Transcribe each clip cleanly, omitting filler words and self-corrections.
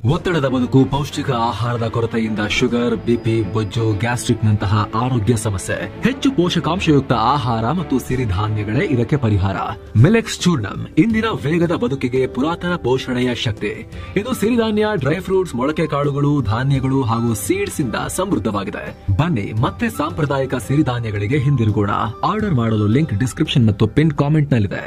ಒತ್ತಡದ ಬದುಕು, ಪೌಷ್ಟಿಕ ಆಹಾರದ ಕೊರತೆಯಿಂದ ಶುಗರ್, ಬಿಪಿ, ಬೊಜ್ಜು, ಗ್ಯಾಸ್ಟ್ರಿಕ್ ನಂತಹ ಆರೋಗ್ಯ ಸಮಸ್ಯೆ. ಹೆಚ್ಚು ಪೋಷಕಾಂಶಯುಕ್ತ ಆಹಾರ ಮತ್ತು ಸಿರಿಧಾನ್ಯಗಳೇ ಇದಕ್ಕೆ ಪರಿಹಾರ. ಮಿಲೆಕ್ಸ್ ಚೂರ್ಣಂ ಇಂದಿನ ವೇಗದ ಬದುಕಿಗೆ ಪುರಾತನ ಪೋಷಣೆಯ ಶಕ್ತಿ. ಇದು ಸಿರಿಧಾನ್ಯ, ಡ್ರೈ ಫ್ರೂಟ್ಸ್, ಮೊಳಕೆ ಕಾಳುಗಳು, ಧಾನ್ಯಗಳು ಹಾಗೂ ಸೀಡ್ಸ್ ಇಂದ ಸಮೃದ್ಧವಾಗಿದೆ. ಬನ್ನಿ ಮತ್ತೆ ಸಾಂಪ್ರದಾಯಿಕ ಸಿರಿಧಾನ್ಯಗಳಿಗೆ ಹಿಂದಿರುಗೋಣ. ಆರ್ಡರ್ ಮಾಡಲು ಲಿಂಕ್ ಡಿಸ್ಕ್ರಿಪ್ಷನ್ ಮತ್ತು ಪಿನ್ ಕಾಮೆಂಟ್ ನಲ್ಲಿದೆ.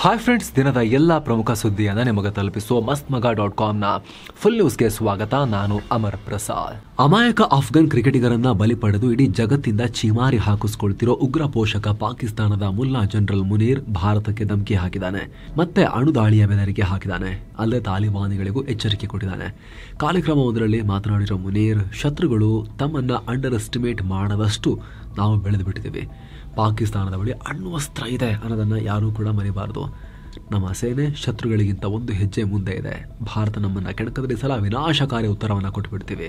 ಹಾಯ್ ಫ್ರೆಂಡ್ಸ್, ದಿನದ ಎಲ್ಲ ಪ್ರಮುಖ ಸುದ್ದಿಯನ್ನು ನಿಮಗೆ ತಲುಪಿಸುವ ಮಸ್ತ್ಮಗ.com ನ ಫುಲ್ ನ್ಯೂಸ್ಗೆ ಸ್ವಾಗತ. ನಾನು ಅಮರ್ ಪ್ರಸಾದ್. ಅಮಾಯಕ ಅಫ್ಘಾನ್ ಕ್ರಿಕೆಟಿಗರನ್ನ ಬಲಿ ಪಡೆದು ಇಡೀ ಜಗತ್ತಿಂದ ಚೀಮಾರಿ ಹಾಕಿಸಿಕೊಳ್ತಿರೋ ಉಗ್ರ ಪೋಷಕ ಪಾಕಿಸ್ತಾನದ ಮುಲ್ಲಾ ಜನರಲ್ ಮುನೀರ್ ಭಾರತಕ್ಕೆ ಧಮಕಿ ಹಾಕಿದ್ದಾನೆ. ಮತ್ತೆ ಅಣುದಾಳಿಯ ಬೆದರಿಕೆ ಹಾಕಿದ್ದಾನೆ. ಅಲ್ಲದೆ ತಾಲಿಬಾನಿಗಳಿಗೂ ಎಚ್ಚರಿಕೆ ಕೊಟ್ಟಿದ್ದಾನೆ. ಕಾರ್ಯಕ್ರಮವೊಂದರಲ್ಲಿ ಮಾತನಾಡಿರೋ ಮುನೀರ್, ಶತ್ರುಗಳು ತಮ್ಮನ್ನ ಅಂಡರ್ ಎಸ್ಟಿಮೇಟ್ ಮಾಡದಷ್ಟು ನಾವು ಬೆಳೆದು ಬಿಟ್ಟಿದ್ದೀವಿ. ಪಾಕಿಸ್ತಾನದ ಬಳಿ ಅಣ್ವಸ್ತ್ರ ಇದೆ ಅನ್ನೋದನ್ನು ಯಾರೂ ಕೂಡ ಮರಿಬಾರದು. ನಮ್ಮ ಸೇನೆ ಶತ್ರುಗಳಿಗಿಂತ ಒಂದು ಹೆಜ್ಜೆ ಮುಂದೆ ಇದೆ. ಭಾರತ ನಮ್ಮನ್ನು ಕೆಣಕದಲ್ಲಿ ಸಲ ವಿನಾಶಕಾರಿ ಉತ್ತರವನ್ನು ಕೊಟ್ಟುಬಿಡ್ತೀವಿ.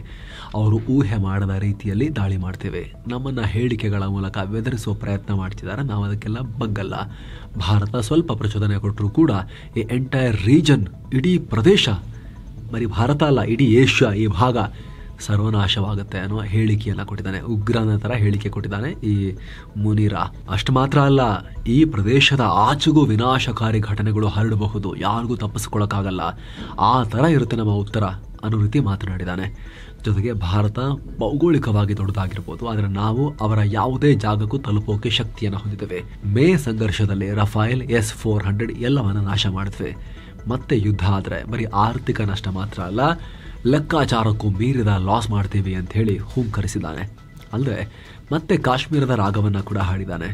ಅವರು ಊಹೆ ಮಾಡದ ರೀತಿಯಲ್ಲಿ ದಾಳಿ ಮಾಡ್ತೇವೆ. ನಮ್ಮನ್ನು ಹೇಳಿಕೆಗಳ ಮೂಲಕ ಬೆದರಿಸುವ ಪ್ರಯತ್ನ ಮಾಡ್ತಿದ್ದಾರೆ. ನಾವು ಅದಕ್ಕೆಲ್ಲ ಬಗ್ಗಲ್ಲ. ಭಾರತ ಸ್ವಲ್ಪ ಪ್ರಚೋದನೆ ಕೊಟ್ಟರೂ ಕೂಡ ಈ ಎಂಟೈರ್ ರೀಜನ್, ಇಡೀ ಪ್ರದೇಶ, ಬರೀ ಭಾರತ ಅಲ್ಲ, ಇಡೀ ಏಷ್ಯಾ, ಈ ಭಾಗ ಸರ್ವನಾಶವಾಗುತ್ತೆ ಅನ್ನೋ ಹೇಳಿಕೆಯನ್ನು ಕೊಟ್ಟಿದ್ದಾನೆ. ಉಗ್ರನ ಥರ ಹೇಳಿಕೆ ಕೊಟ್ಟಿದ್ದಾನೆ ಈ ಮುನೀರ. ಅಷ್ಟು ಮಾತ್ರ ಅಲ್ಲ, ಈ ಪ್ರದೇಶದ ಆಚೆಗೂ ವಿನಾಶಕಾರಿ ಘಟನೆಗಳು ಹರಡಬಹುದು, ಯಾರಿಗೂ ತಪ್ಪಿಸ್ಕೊಳ್ಳೋಕ್ಕಾಗಲ್ಲ, ಆ ಥರ ಇರುತ್ತೆ ನಮ್ಮ ಉತ್ತರ ಅನ್ನೋ ರೀತಿ ಮಾತನಾಡಿದ್ದಾನೆ. ಜೊತೆಗೆ ಭಾರತ ಭೌಗೋಳಿಕವಾಗಿ ದೊಡ್ಡದಾಗಿರ್ಬೋದು, ಆದರೆ ನಾವು ಅವರ ಯಾವುದೇ ಜಾಗಕ್ಕೂ ತಲುಪೋಕೆ ಶಕ್ತಿಯನ್ನು ಹೊಂದಿದ್ದೇವೆ. ಮೇ ಸಂಘರ್ಷದಲ್ಲಿ ರಫೇಲ್ S-400 ಎಲ್ಲವನ್ನ ನಾಶ ಮಾಡಿದ್ವಿ. ಮತ್ತೆ ಯುದ್ಧ ಆದರೆ ಬರೀ ಆರ್ಥಿಕ ನಷ್ಟ ಮಾತ್ರ ಅಲ್ಲ, ಲೆಕ್ಕಾಚಾರಕ್ಕೂ ಮೀರಿದ ಲಾಸ್ ಮಾಡ್ತೀವಿ ಅಂತ ಹೇಳಿ ಹುಂಕರಿಸಿದ್ದಾನೆ. ಅಲ್ಲದೆ ಮತ್ತೆ ಕಾಶ್ಮೀರದ ರಾಗವನ್ನು ಕೂಡ ಹಾಡಿದ್ದಾನೆ.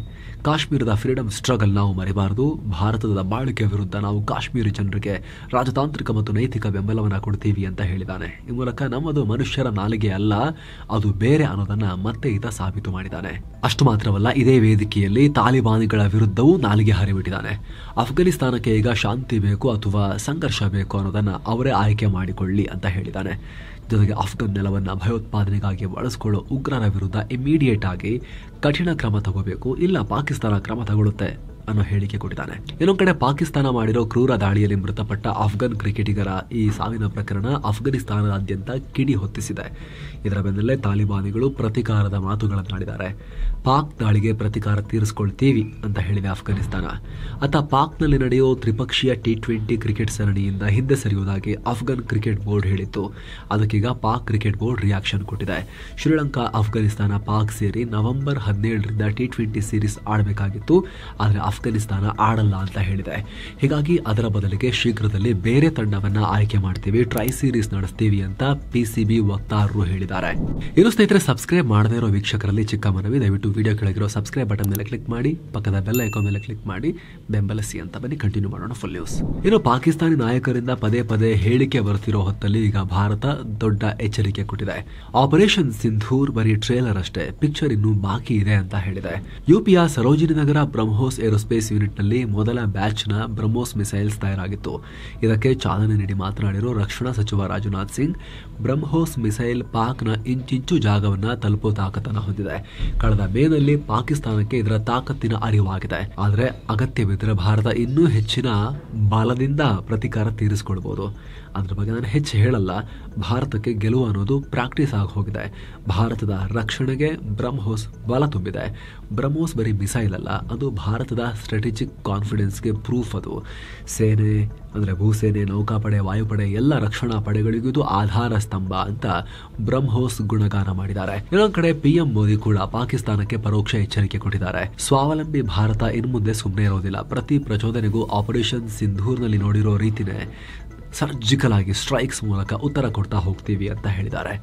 ಕಾಶ್ಮೀರದ ಫ್ರೀಡಮ್ ಸ್ಟ್ರಗಲ್ ನಾವು ಮರಿಬಾರದು. ಭಾರತದ ಬಾಳಿಕೆ ವಿರುದ್ಧ ನಾವು ಕಾಶ್ಮೀರಿ ಜನರಿಗೆ ರಾಜತಾಂತ್ರಿಕ ಮತ್ತು ನೈತಿಕ ಬೆಂಬಲವನ್ನು ಕೊಡ್ತೀವಿ ಅಂತ ಹೇಳಿದ್ದಾನೆ. ಈ ಮೂಲಕ ನಮ್ಮದು ಮನುಷ್ಯರ ನಾಲಿಗೆ ಅಲ್ಲ, ಅದು ಬೇರೆ ಅನ್ನೋದನ್ನ ಮತ್ತೆ ಈತ ಸಾಬೀತು ಮಾಡಿದ್ದಾನೆ. ಅಷ್ಟು ಮಾತ್ರವಲ್ಲ, ಇದೇ ವೇದಿಕೆಯಲ್ಲಿ ತಾಲಿಬಾನಿಗಳ ವಿರುದ್ಧವೂ ನಾಲಿಗೆ ಹರಿಬಿಟ್ಟಿದ್ದಾನೆ. ಅಫ್ಘಾನಿಸ್ತಾನಕ್ಕೆ ಈಗ ಶಾಂತಿ ಬೇಕು ಅಥವಾ ಸಂಘರ್ಷ ಬೇಕು ಅನ್ನೋದನ್ನ ಅವರೇ ಆಯ್ಕೆ ಮಾಡಿಕೊಳ್ಳಿ ಅಂತ ಹೇಳಿದ್ದಾನೆ. ಜೊತೆಗೆ ಅಫ್ಘಾನ್ ನೆಲವನ್ನು ಭಯೋತ್ಪಾದನೆಗಾಗಿ ಬಳಸಿಕೊಳ್ಳೋ ಉಗ್ರರ ವಿರುದ್ಧ ಇಮಿಡಿಯೇಟ್ ಆಗಿ ಕಠಿಣ ಕ್ರಮ ತಗೋಬೇಕು, ಇಲ್ಲ ಪಾಕಿಸ್ತಾನ ಕ್ರಮ ತಗೊಳ್ಳುತ್ತೆ ಅನ್ನೋ ಹೇಳಿಕೆ ಕೊಟ್ಟಿದ್ದಾನೆ. ಇನ್ನೊಂದು ಕಡೆ ಪಾಕಿಸ್ತಾನ ಮಾಡಿರೋ ಕ್ರೂರ ದಾಳಿಯಲ್ಲಿ ಮೃತಪಟ್ಟ ಅಫ್ಘಾನ್ ಕ್ರಿಕೆಟಿಗರ ಈ ಸಾವಿನ ಪ್ರಕರಣ ಅಫ್ಘಾನಿಸ್ತಾನದಾದ್ಯಂತ ಕಿಡಿ ಹೊತ್ತಿಸಿದೆ. ಇದರ ಬೆನ್ನಲ್ಲೇ ತಾಲಿಬಾನಿಗಳು ಪ್ರತಿಕಾರದ ಮಾತುಗಳನ್ನಾಡಿದ್ದಾರೆ. ಪಾಕ್ ದಾಳಿಗೆ ಪ್ರತಿಕಾರ ತೀರಿಸಿಕೊಳ್ತೀವಿ ಅಂತ ಹೇಳಿದೆ ಅಫ್ಘಾನಿಸ್ತಾನ. ಅತ್ತ ಪಾಕ್ನಲ್ಲಿ ನಡೆಯೋ ತ್ರಿಪಕ್ಷೀಯ T20 ಕ್ರಿಕೆಟ್ ಸರಣಿಯಿಂದ ಹಿಂದೆ ಸರಿಯುವುದಾಗಿ ಅಫ್ಘಾನ್ ಕ್ರಿಕೆಟ್ ಬೋರ್ಡ್ ಹೇಳಿತ್ತು. ಅದಕ್ಕೀಗ ಪಾಕ್ ಕ್ರಿಕೆಟ್ ಬೋರ್ಡ್ ರಿಯಾಕ್ಷನ್ ಕೊಟ್ಟಿದೆ. ಶ್ರೀಲಂಕಾ, ಅಫ್ಘಾನಿಸ್ತಾನ, ಪಾಕ್ ಸೇರಿ ನವೆಂಬರ್ 17ರಿಂದ T20 ಸೀರೀಸ್ ಆಡಬೇಕಾಗಿತ್ತು, ಆದರೆ ಅಫ್ಘಾನಿಸ್ತಾನ ಆಡಲ್ಲ ಅಂತ ಹೇಳಿದೆ. ಹೀಗಾಗಿ ಅದರ ಬದಲಿಗೆ ಶೀಘ್ರದಲ್ಲಿ ಬೇರೆ ತಂಡವನ್ನ ಆಯ್ಕೆ ಮಾಡ್ತೀವಿ, ಟ್ರೈ ಸೀರೀಸ್ ನಡೆಸ್ತೀವಿ ಅಂತ PCB ವಕ್ತಾರರು ಹೇಳಿದ್ದಾರೆ. ಇನ್ನು ಸ್ನೇಹಿತರೆ, ಸಬ್ಸ್ಕ್ರೈಬ್ ಮಾಡದೇ ಇರೋ ವೀಕ್ಷಕರಲ್ಲಿ ಚಿಕ್ಕ ಮನವಿ, ದಯವಿಟ್ಟು ವಿಡಿಯೋ ಕೆಳಗಿರೋ ಸಬ್ಸ್ಕ್ರೈಬ್ ಬಟನ್ ಮೇಲೆ ಕ್ಲಿಕ್ ಮಾಡಿ, ಪಕ್ಕದ ಬೆಲ್ ಐಕಾನ್ ಮೇಲೆ ಕ್ಲಿಕ್ ಮಾಡಿ ಬೆಂಬಲಿಸಿ ಅಂತ. ಬನ್ನಿ ಕಂಟಿನ್ಯೂ ಮಾಡೋಣ ಫುಲ್ ನ್ಯೂಸ್. ಇನ್ನು ಪಾಕಿಸ್ತಾನಿ ನಾಯಕರಿಂದ ಪದೇ ಪದೇ ಹೇಳಿಕೆ ಬರ್ತಿರೋ ಹೊತ್ತಲ್ಲಿ ಈಗ ಭಾರತ ದೊಡ್ಡ ಎಚ್ಚರಿಕೆ ಕೊಟ್ಟಿದೆ. ಆಪರೇಷನ್ ಸಿಂಧೂರ್ ಬರೀ ಟ್ರೇಲರ್ ಅಷ್ಟೇ, ಪಿಕ್ಚರ್ ಇನ್ನೂ ಬಾಕಿ ಇದೆ ಅಂತ ಹೇಳಿದೆ. ಯುಪಿಯ ಸರೋಜಿನಿ ನಗರ ಬ್ರಹ್ಮೋಸ್ ಏರೋಸ್ಪೇಸ್ ಯೂನಿಟ್ ನಲ್ಲಿ ಮೊದಲ ಬ್ಯಾಚ್ ನ ಬ್ರಹ್ಮೋಸ್ ಮಿಸೈಲ್ಸ್ ತಯಾರಾಗಿತ್ತು. ಇದಕ್ಕೆ ಚಾಲನೆ ನೀಡಿ ಮಾತನಾಡಿರೋ ರಕ್ಷಣಾ ಸಚಿವ ರಾಜನಾಥ್ ಸಿಂಗ್, ಬ್ರಹ್ಮೋಸ್ ಮಿಸೈಲ್ ಪಾಕ್ನ ಇಂಚಿಂಚು ಜಾಗವನ್ನ ತಲುಪೋ ತಾಕತ್ತನ್ನು ಹೊಂದಿದೆ. ಕಳೆದ ಮೇನಲ್ಲಿ ಪಾಕಿಸ್ತಾನಕ್ಕೆ ಇದರ ತಾಕತ್ತಿನ ಅರಿವಾಗಿದೆ. ಆದರೆ ಅಗತ್ಯವಿದ್ದರೆ ಭಾರತ ಇನ್ನೂ ಹೆಚ್ಚಿನ ಬಲದಿಂದ ಪ್ರತಿಕಾರ ತೀರಿಸಿಕೊಳ್ಬಹುದು. ಅದ್ರ ಬಗ್ಗೆ ನಾನು ಹೆಚ್ಚು ಹೇಳಲ್ಲ. ಭಾರತಕ್ಕೆ ಗೆಲುವು ಅನ್ನೋದು ಪ್ರಾಕ್ಟೀಸ್ ಆಗಿ ಹೋಗಿದೆ. ಭಾರತದ ರಕ್ಷಣೆಗೆ ಬ್ರಹ್ಮೋಸ್ ಬಲ ತುಂಬಿದೆ. ಬ್ರಹ್ಮೋಸ್ ಬರೀ ಮಿಸೈಲ್ ಅಲ್ಲ, ಅದು ಭಾರತದ ಸ್ಟ್ರಾಟಜಿಕ್ ಕಾನ್ಫಿಡೆನ್ಸ್ಗೆ ಪ್ರೂಫ್. ಅದು ಸೇನೆ ಅಂದರೆ ಭೂಸೇನೆ, ನೌಕಾಪಡೆ, ವಾಯುಪಡೆ ಎಲ್ಲ ರಕ್ಷಣಾ ಪಡೆಗಳಿಗೂ ಇದು ಆಧಾರ ಸ್ತಂಭ ಅಂತ ಬ್ರಹ್ಮೋಸ್ ಗುಣಗಾನ ಮಾಡಿದ್ದಾರೆ. ಇನ್ನೊಂದು ಕಡೆ PM ಮೋದಿ ಕೂಡ ಪಾಕಿಸ್ತಾನಕ್ಕೆ ಪರೋಕ್ಷ ಎಚ್ಚರಿಕೆ ಕೊಟ್ಟಿದ್ದಾರೆ. ಸ್ವಾವಲಂಬಿ ಭಾರತ ಇನ್ನು ಮುಂದೆ ಸುಮ್ಮನೆ ಇರೋದಿಲ್ಲ. ಪ್ರತಿ ಪ್ರಚೋದನೆಗೂ ಆಪರೇಷನ್ ಸಿಂಧೂರ್ನಲ್ಲಿ ನೋಡಿರೋ ರೀತಿನೇ ಸರ್ಜಿಕಲ್ ಆಗಿ ಸ್ಟ್ರೈಕ್ಸ್ ಮೂಲಕ ಉತ್ತರ ಕೊಡ್ತಾ ಹೋಗ್ತೀವಿ ಅಂತ ಹೇಳಿದ್ದಾರೆ.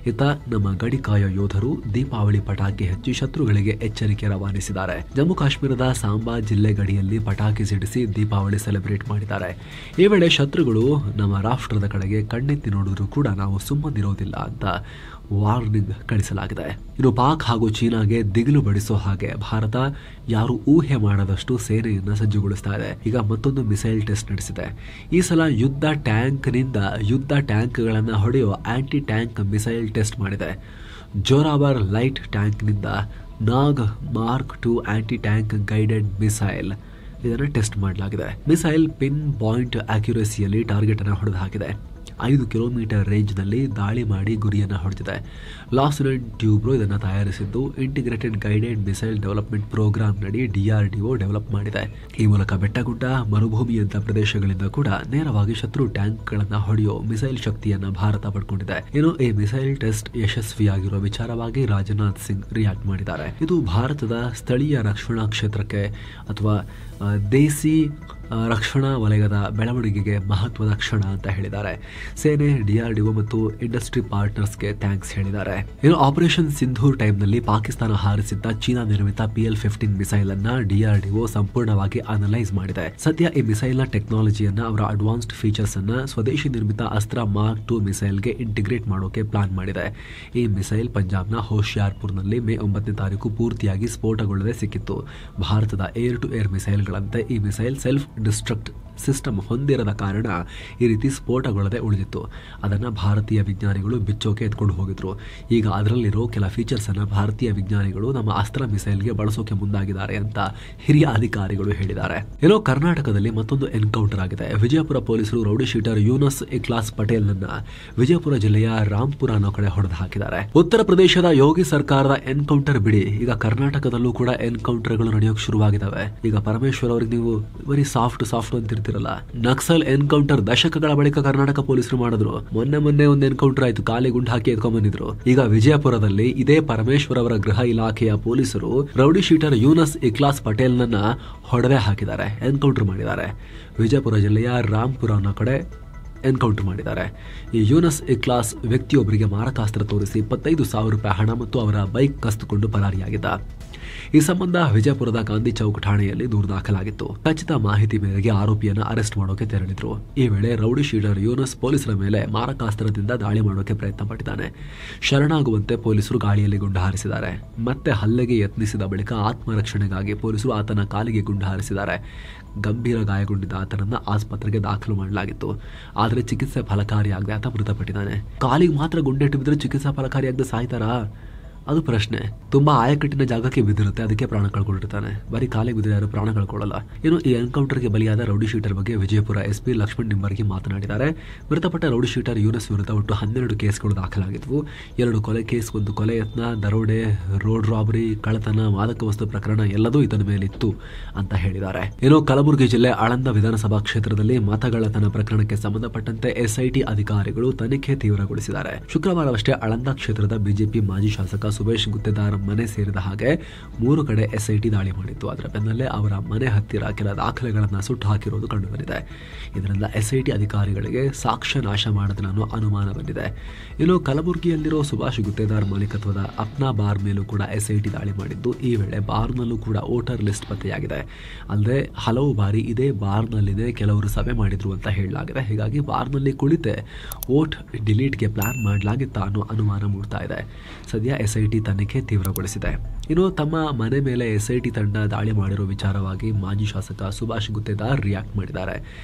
ಇತ್ತ ನಮ್ಮ ಗಡಿ ಕಾಯೋ ಯೋಧರು ದೀಪಾವಳಿ ಪಟಾಕಿ ಹಚ್ಚಿ ಶತ್ರುಗಳಿಗೆ ಎಚ್ಚರಿಕೆ ರವಾನಿಸಿದ್ದಾರೆ. ಜಮ್ಮು ಕಾಶ್ಮೀರದ ಸಾಂಬಾ ಜಿಲ್ಲೆ ಗಡಿಯಲ್ಲಿ ಪಟಾಕಿ ಸಿಡಿಸಿ ದೀಪಾವಳಿ ಸೆಲೆಬ್ರೇಟ್ ಮಾಡಿದ್ದಾರೆ. ಈ ವೇಳೆ ಶತ್ರುಗಳು ನಮ್ಮ ರಾಷ್ಟ್ರದ ಕಡೆಗೆ ಕಣ್ಣೆತ್ತಿ ನೋಡಿದ್ರು ಕೂಡ ನಾವು ಸುಮ್ಮನಿರೋದಿಲ್ಲ ಅಂತ ವಾರ್ನಿಂಗ್ ಕಳಿಸಲಾಗಿದೆ. ಇನ್ನು ಪಾಕ್ ಹಾಗೂ ಚೀನಾಗೆ ದಿಗಿಲು ಬಡಿಸೋ ಹಾಗೆ ಭಾರತ ಯಾರು ಊಹೆ ಮಾಡದಷ್ಟು ಸೇನೆಯನ್ನ ಸಜ್ಜುಗೊಳಿಸ್ತಾ ಇದೆ. ಈಗ ಮತ್ತೊಂದು ಮಿಸೈಲ್ ಟೆಸ್ಟ್ ನಡೆಸಿದೆ. ಈ ಸಲ ಯುದ್ಧ ಟ್ಯಾಂಕ್ಗಳನ್ನ ಹೊಡೆಯುವ ಆಂಟಿ ಟ್ಯಾಂಕ್ ಮಿಸೈಲ್ ಟೆಸ್ಟ್ ಮಾಡಿದೆ. ಜೋರಾವರ್ ಲೈಟ್ ಟ್ಯಾಂಕ್ನಿಂದ Nag mark 2 anti tank guided missile ಇದನ್ನು ಟೆಸ್ಟ್ ಮಾಡಲಾಗಿದೆ. ಮಿಸೈಲ್ ಪಿನ್ ಪಾಯಿಂಟ್ ಅಕ್ಯುರಸಿಯಲ್ಲಿ ಟಾರ್ಗೆಟ್ ಅನ್ನು ಹೊಡೆದು ಹಾಕಿದೆ. 5 ಕಿಲೋಮೀಟರ್ ರೇಂಜ್ನಲ್ಲಿ ದಾಳಿ ಮಾಡಿ ಗುರಿಯನ್ನು ಹೊಡೆದಿದೆ. ಲಾಸ್ರೆನ್ ಟ್ಯೂಬ್ರೋ ಇದನ್ನು ತಯಾರಿಸಿದ್ದು integrated guided missile development program ನಡಿ DRDO ಡೆವಲಪ್ ಮಾಡಿದೆ. ಈ ಮೂಲಕ ಬೆಟ್ಟಗುಡ್ಡ, ಮರುಭೂಮಿಯಂತ ಪ್ರದೇಶಗಳಿಂದ ಕೂಡ ನೇರವಾಗಿ ಶತ್ರು ಟ್ಯಾಂಕ್ಗಳನ್ನು ಹೊಡೆಯೋ ಮಿಸೈಲ್ ಶಕ್ತಿಯನ್ನು ಭಾರತ ಪಡ್ಕೊಂಡಿದೆ. ಇನ್ನು ಈ ಮಿಸೈಲ್ ಟೆಸ್ಟ್ ಯಶಸ್ವಿಯಾಗಿರುವ ವಿಚಾರವಾಗಿ ರಾಜನಾಥ್ ಸಿಂಗ್ ರಿಯಾಕ್ಟ್ ಮಾಡಿದ್ದಾರೆ. ಇದು ಭಾರತದ ಸ್ಥಳೀಯ ರಕ್ಷಣಾ ಕ್ಷೇತ್ರಕ್ಕೆ ಅಥವಾ ದೇಸಿ ರಕ್ಷಣಾ ವಲಯದ ಬೆಳವಣಿಗೆಗೆ ಮಹತ್ವದ ಕ್ಷಣ ಅಂತ ಹೇಳಿದ್ದಾರೆ. ಸೇನೆ, DRDO ಮತ್ತು ಇಂಡಸ್ಟ್ರಿ ಪಾರ್ಟ್ನರ್ಸ್ಗೆ ಥ್ಯಾಂಕ್ಸ್ ಹೇಳಿದ್ದಾರೆ. ಇನ್ನು ಆಪರೇಷನ್ ಸಿಂಧೂರ್ ಟೈಮ್ನಲ್ಲಿ ಪಾಕಿಸ್ತಾನ ಹಾರಿಸಿದ್ದ ಚೀನಾ ನಿರ್ಮಿತ PL-15 ಮಿಸೈಲ್ ಅನ್ನ DRDO ಸಂಪೂರ್ಣವಾಗಿ ಅನಲೈಸ್ ಮಾಡಿದೆ. ಸದ್ಯ ಈ ಮಿಸೈಲ್ ನ ಟೆಕ್ನಾಲಜಿಯನ್ನ, ಅವರ ಅಡ್ವಾನ್ಸ್ಡ್ ಫೀಚರ್ಸ್ ಅನ್ನ ಸ್ವದೇಶಿ ನಿರ್ಮಿತ ಅಸ್ತ್ರ ಮಾರ್ಕ್ 2 ಮಿಸೈಲ್ಗೆ ಇಂಟಿಗ್ರೇಟ್ ಮಾಡೋಕೆ ಪ್ಲಾನ್ ಮಾಡಿದೆ. ಈ ಮಿಸೈಲ್ ಪಂಜಾಬ್ನ ಹೋಶಿಯಾರ್ಪುರ್ನಲ್ಲಿ ಮೇ 9ನೇ ತಾರೀಕು ಪೂರ್ತಿಯಾಗಿ ಸ್ಫೋಟಗೊಳ್ಳದೆ ಸಿಕ್ಕಿತ್ತು. ಭಾರತದ ಏರ್ ಟು ಏರ್ ಮಿಸೈಲ್ಗಳಂತೆ ಈ ಮಿಸೈಲ್ ಸೆಲ್ಫ್ ಡಿಸ್ಟ್ರಕ್ಟ್ ಸಿಸ್ಟಮ್ ಹೊಂದಿರದ ಕಾರಣ ಈ ರೀತಿ ಸ್ಫೋಟಗೊಳ್ಳದೆ ಉಳಿದಿತ್ತು. ಅದನ್ನು ಭಾರತೀಯ ವಿಜ್ಞಾನಿಗಳು ಬಿಚ್ಚೋಕೆ ಎತ್ಕೊಂಡು ಹೋಗಿದ್ರು. ಈಗ ಅದರಲ್ಲಿರೋ ಕೆಲ ಫೀಚರ್ಸ್ ಅನ್ನ ಭಾರತೀಯ ವಿಜ್ಞಾನಿಗಳು ನಮ್ಮ ಅಸ್ತ್ರ ಮಿಸೈಲ್ಗೆ ಬಳಸೋಕೆ ಮುಂದಾಗಿದ್ದಾರೆ ಅಂತ ಹಿರಿಯ ಅಧಿಕಾರಿಗಳು ಹೇಳಿದ್ದಾರೆ. ಏನೋ ಕರ್ನಾಟಕದಲ್ಲಿ ಮತ್ತೊಂದು ಎನ್ಕೌಂಟರ್ ಆಗಿದೆ. ವಿಜಯಪುರ ಪೊಲೀಸರು ರೌಡಿ ಶೀಟರ್ ಯೂನಸ್ ಇಕ್ಲಾಸ್ ಪಟೇಲ್ ನನ್ನ ವಿಜಯಪುರ ಜಿಲ್ಲೆಯ ರಾಂಪುರ ಅನ್ನೋ ಕಡೆ ಹೊಡೆದು ಹಾಕಿದ್ದಾರೆ. ಉತ್ತರ ಪ್ರದೇಶದ ಯೋಗಿ ಸರ್ಕಾರದ ಎನ್ಕೌಂಟರ್ ಬಿಡಿ, ಈಗ ಕರ್ನಾಟಕದಲ್ಲೂ ಕೂಡ ಎನ್ಕೌಂಟರ್ಗಳು ನಡೆಯೋಕೆ ಶುರುವಾಗಿದ್ದಾವೆ. ಈಗ ಪರಮೇಶ್ವರ್ ಅವ್ರಿಗೆ ನೀವು ಬರೀ ಸಾಫ್ಟ್ ಅಂತಿರ್ತಿರಲ್ಲ, ನಕ್ಸಲ್ ಎನ್ಕೌಂಟರ್ ದಶಕಗಳ ಬಳಿಕ ಕರ್ನಾಟಕ ಪೊಲೀಸರು ಮಾಡಿದ್ರು. ಮೊನ್ನೆ ಒಂದು ಎನ್ಕೌಂಟರ್ ಆಯ್ತು, ಕಾಲಿ ಗುಂಡು ಹಾಕಿ ಎತ್ಕೊಂಡ್ ಬಂದಿದ್ರು. ಈಗ ವಿಜಯಪುರದಲ್ಲಿ ಇದೇ ಪರಮೇಶ್ವರ್ ಅವರ ಗೃಹ ಇಲಾಖೆಯ ಪೊಲೀಸರು ರೌಡಿ ಶೀಟರ್ ಯೂನಸ್ ಇಕ್ಲಾಸ್ ಪಟೇಲ್ ನನ್ನ ಹೊಡೆದೇ ಹಾಕಿದ್ದಾರೆ, ಎನ್ಕೌಂಟರ್ ಮಾಡಿದ್ದಾರೆ. ವಿಜಯಪುರ ಜಿಲ್ಲೆಯ ರಾಂಪುರ ಅನ್ನೋ ಕಡೆ ಎನ್ಕೌಂಟರ್ ಮಾಡಿದ್ದಾರೆ. ಈ ಯೂನಸ್ ಇಕ್ಲಾಸ್ ವ್ಯಕ್ತಿಯೊಬ್ಬರಿಗೆ ಮಾರಕಾಸ್ತ್ರ ತೋರಿಸಿ 25,000 ರೂಪಾಯಿ ಹಣ ಮತ್ತು ಅವರ ಬೈಕ್ ಕಸಿದುಕೊಂಡು ಪರಾರಿಯಾಗಿದ್ದ. ಈ ಸಂಬಂಧ ವಿಜಯಪುರದ ಗಾಂಧಿ ಚೌಕ್ ಠಾಣೆಯಲ್ಲಿ ದೂರು ದಾಖಲಾಗಿತ್ತು. ಖಚಿತ ಮಾಹಿತಿ ಮೇರೆಗೆ ಆರೋಪಿಯನ್ನು ಅರೆಸ್ಟ್ ಮಾಡೋಕೆ ತೆರಳಿದ್ರು. ಈ ವೇಳೆ ರೌಡಿ ಶೀಟರ್ ಯೂನಸ್ ಪೊಲೀಸರ ಮೇಲೆ ಮಾರಕಾಸ್ತ್ರದಿಂದ ದಾಳಿ ಮಾಡೋಕೆ ಪ್ರಯತ್ನ ಪಟ್ಟಿದ್ದಾನೆ. ಶರಣಾಗುವಂತೆ ಪೊಲೀಸರು ಗಾಳಿಯಲ್ಲಿ ಗುಂಡು ಹಾರಿಸಿದ್ದಾರೆ. ಮತ್ತೆ ಹಲ್ಲೆಗೆ ಯತ್ನಿಸಿದ ಬಳಿಕ ಆತ್ಮರಕ್ಷಣೆಗಾಗಿ ಪೊಲೀಸರು ಆತನ ಕಾಲಿಗೆ ಗುಂಡು ಹಾರಿಸಿದ್ದಾರೆ. ಗಂಭೀರ ಗಾಯಗೊಂಡಿದ್ದ ಆತನನ್ನ ಆಸ್ಪತ್ರೆಗೆ ದಾಖಲು ಮಾಡಲಾಗಿತ್ತು. ಆದರೆ ಚಿಕಿತ್ಸೆ ಫಲಕಾರಿಯಾಗದೆ ಆತ ಮೃತಪಟ್ಟಿದ್ದಾನೆ. ಕಾಲಿಗೆ ಮಾತ್ರ ಗುಂಡೆಟ್ಟು ಬಿದ್ದರೆ ಚಿಕಿತ್ಸಾ ಫಲಕಾರಿಯಾಗದೆ ಸಾಯ್ತಾರಾ? ಅದು ಪ್ರಶ್ನೆ. ತುಂಬಾ ಆಯಕಟ್ಟಿನ ಜಾಗಕ್ಕೆ ಬಿದ್ದಿರುತ್ತೆ, ಅದಕ್ಕೆ ಪ್ರಾಣ ಕಳ್ಕೊಂಡಿರ್ತಾನೆ. ಬರೀ ಕಾಲಿಗೆ ಬಿದ್ದರೆ ಯಾರು ಪ್ರಾಣ ಕಳ್ಕೊಳ್ಳಲ್ಲ. ಇನ್ನು ಈ ಎನ್ಕೌಂಟರ್ಗೆ ಬಲಿಯಾದ ರೌಡಿ ಶೀಟರ್ ಬಗ್ಗೆ ವಿಜಯಪುರ SP ಲಕ್ಷ್ಮಣ್ ನಿಂಬರ್ಗಿ ಮಾತನಾಡಿದ್ದಾರೆ. ಮೃತಪಟ್ಟ ರೌಡಿ ಶೀಟರ್ ಯೂನಸ್ ವಿರುದ್ಧ ಒಟ್ಟು 12 ಕೇಸ್ಗಳು ದಾಖಲಾಗಿದ್ವು. 2 ಕೊಲೆ ಕೇಸ್, 1 ಕೊಲೆ ಯತ್ನ, ದರೋಡೆ, ರೋಡ್ ರಾಬರಿ, ಕಳ್ಳತನ, ಮಾದಕ ವಸ್ತು ಪ್ರಕರಣ ಎಲ್ಲದೂ ಈತನ ಮೇಲಿತ್ತು ಅಂತ ಹೇಳಿದ್ದಾರೆ. ಇನ್ನು ಕಲಬುರಗಿ ಜಿಲ್ಲೆ ಆಳಂದ ವಿಧಾನಸಭಾ ಕ್ಷೇತ್ರದಲ್ಲಿ ಮತಗಳ್ಳತನ ಪ್ರಕರಣಕ್ಕೆ ಸಂಬಂಧಪಟ್ಟಂತೆ SIT ಅಧಿಕಾರಿಗಳು ತನಿಖೆ ತೀವ್ರಗೊಳಿಸಿದ್ದಾರೆ. ಶುಕ್ರವಾರವಷ್ಟೇ ಆಳಂದ ಕ್ಷೇತ್ರದ ಬಿಜೆಪಿ ಮಾಜಿ ಶಾಸಕ ಸುಭೇಶ್ ಗುತ್ತೇದಾರ್ ಮನೆ ಸೇರಿದ ಹಾಗೆ 3 ಕಡೆ SIT ದಾಳಿ ಮಾಡಿತ್ತು. ಅದರ ಬೆನ್ನಲ್ಲೇ ಅವರ ಮನೆ ಹತ್ತಿರ ಕೆಲ ದಾಖಲೆಗಳನ್ನು ಸುಟ್ಟು ಹಾಕಿರುವುದು ಕಂಡುಬಂದಿದೆ. ಇದರಿಂದ SIT ಅಧಿಕಾರಿಗಳಿಗೆ ಸಾಕ್ಷ್ಯ ನಾಶ ಮಾಡಿದ ಅನುಮಾನ ಬಂದಿದೆ. ಇನ್ನು ಕಲಬುರಗಿಯಲ್ಲಿರೋ ಸುಭಾಷ್ ಗುತ್ತೇದಾರ್ ಮಾಲೀಕತ್ವದ ಅಪ್ನಾ ಬಾರ್ ಮೇಲೂ ಕೂಡ SIT ದಾಳಿ ಮಾಡಿದ್ದು, ಈ ವೇಳೆ ಬಾರ್ನಲ್ಲೂ ಕೂಡ ವೋಟರ್ ಲಿಸ್ಟ್ ಪತ್ತೆಯಾಗಿದೆ. ಅಲ್ಲದೆ ಹಲವು ಬಾರಿ ಇದೇ ಬಾರ್ನಲ್ಲಿನೇ ಕೆಲವರು ಸಭೆ ಮಾಡಿದ್ರು ಅಂತ ಹೇಳಲಾಗಿದೆ. ಹೀಗಾಗಿ ಬಾರ್ನಲ್ಲಿ ಕುಳಿತೆ ವೋಟ್ ಡಿಲೀಟ್ಗೆ ಪ್ಲಾನ್ ಮಾಡಲಾಗಿತ್ತ ಅನ್ನೋ ಅನುಮಾನ ಮೂಡ್ತಾ ಇದೆ. ಸದ್ಯ SIT ತನಿಖೆ ತೀವ್ರಗೊಳಿಸಿದೆ. ಇನ್ನು ತಮ್ಮ ಮನೆ ಮೇಲೆ SIT ತಂಡ ದಾಳಿ ಮಾಡಿರೋ ವಿಚಾರವಾಗಿ ಮಾಜಿ ಶಾಸಕ ಸುಭಾಷ್ ಗುತ್ತೇದಾರ್ ರಿಯಾಕ್ಟ್ ಮಾಡಿದ್ದಾರೆ.